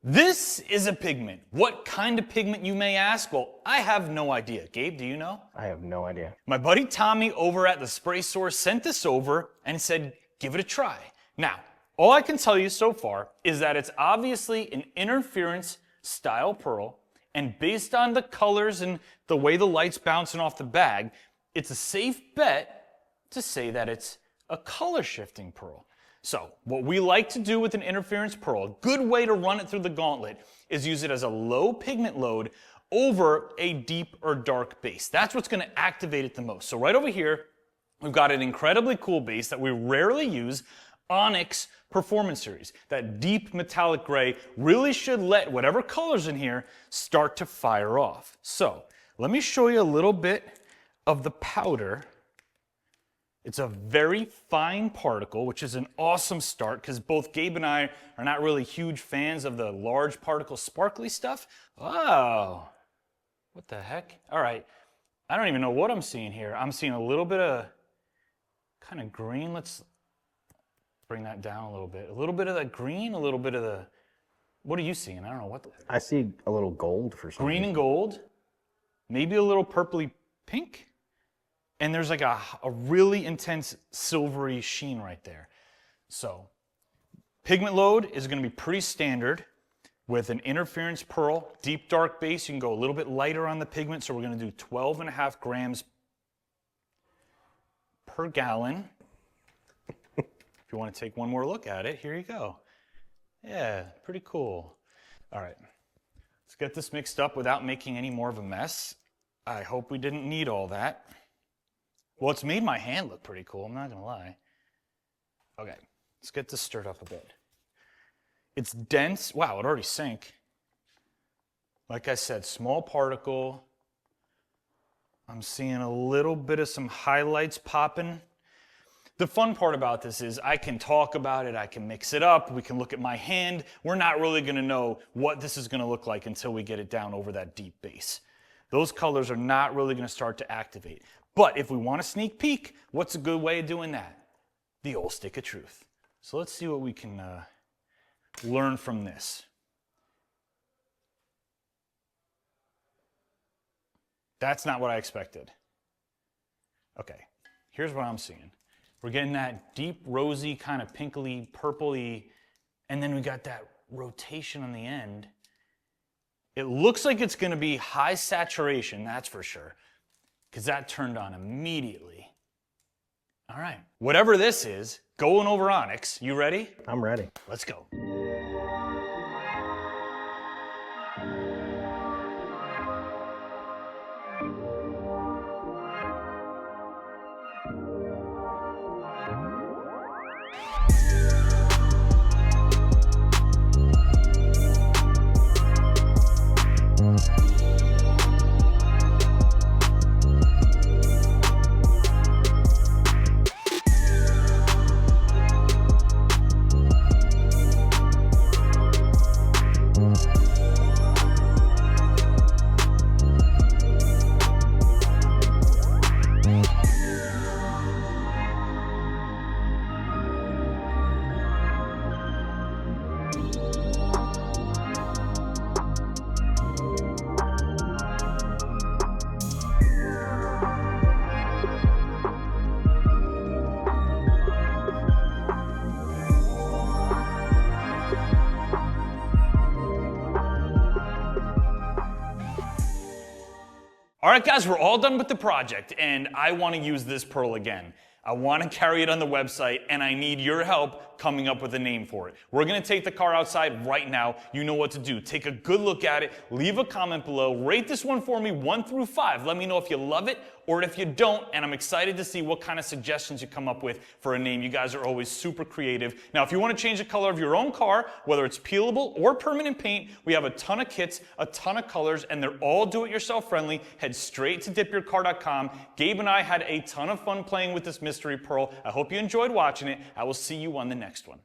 This is a pigment. What kind of pigment, you may ask? Well, I have no idea. Gabe, do you know? I have no idea. My buddy Tommy over at the spray store sent this over and said, give it a try. Now, all I can tell you so far is that it's obviously an interference style pearl, and based on the colors and the way the light's bouncing off the bag, it's a safe bet to say that it's a color shifting pearl. So what we like to do with an interference pearl, a good way to run it through the gauntlet, is use it as a low pigment load over a deep or dark base. That's what's going to activate it the most. So right over here, we've got an incredibly cool base that we rarely use, Onyx Performance Series. That deep metallic gray really should let whatever color's in here start to fire off. So let me show you a little bit of the powder. It's a very fine particle, which is an awesome start because both Gabe and I are not really huge fans of the large particle sparkly stuff. Oh, what the heck? All right, I don't even know what I'm seeing here. I'm seeing a little bit of kind of green. Let's bring that down a little bit. A little bit of that green, a little bit of the, what are you seeing? I don't know what the, I see a little gold for some green reason. and gold, maybe a little purpley pink. And there's like a really intense silvery sheen right there. So pigment load is going to be pretty standard with an interference pearl, deep dark base. You can go a little bit lighter on the pigment. So we're going to do 12.5 grams per gallon. If you want to take one more look at it, here you go. Yeah, pretty cool. All right, let's get this mixed up without making any more of a mess. I hope we didn't need all that. Well, it's made my hand look pretty cool, I'm not gonna lie. Okay, let's get this stirred up a bit. It's dense. Wow, it already sank. Like I said, small particle. I'm seeing a little bit of some highlights popping. The fun part about this is I can talk about it, I can mix it up, we can look at my hand. We're not really gonna know what this is gonna look like until we get it down over that deep base. Those colors are not really gonna start to activate. But if we want a sneak peek, what's a good way of doing that? The old stick of truth. So let's see what we can learn from this. That's not what I expected. Okay, here's what I'm seeing. We're getting that deep rosy, kind of pinkly, purpley, and then we got that rotation on the end. It looks like it's gonna be high saturation, that's for sure, because that turned on immediately. All right, whatever this is, going over Onyx, you ready? I'm ready. Let's go. All right, guys, we're all done with the project, and I want to use this pearl again. I want to carry it on the website, and I need your help coming up with a name for it. We're going to take the car outside right now. You know what to do. Take a good look at it. Leave a comment below. Rate this one for me 1 through 5. Let me know if you love it or if you don't, and I'm excited to see what kind of suggestions you come up with for a name. You guys are always super creative. Now, if you want to change the color of your own car, whether it's peelable or permanent paint, we have a ton of kits, a ton of colors, and they're all do-it-yourself friendly. Head straight to DipYourCar.com. Gabe and I had a ton of fun playing with this mystery pearl. I hope you enjoyed watching it. I will see you on the next one.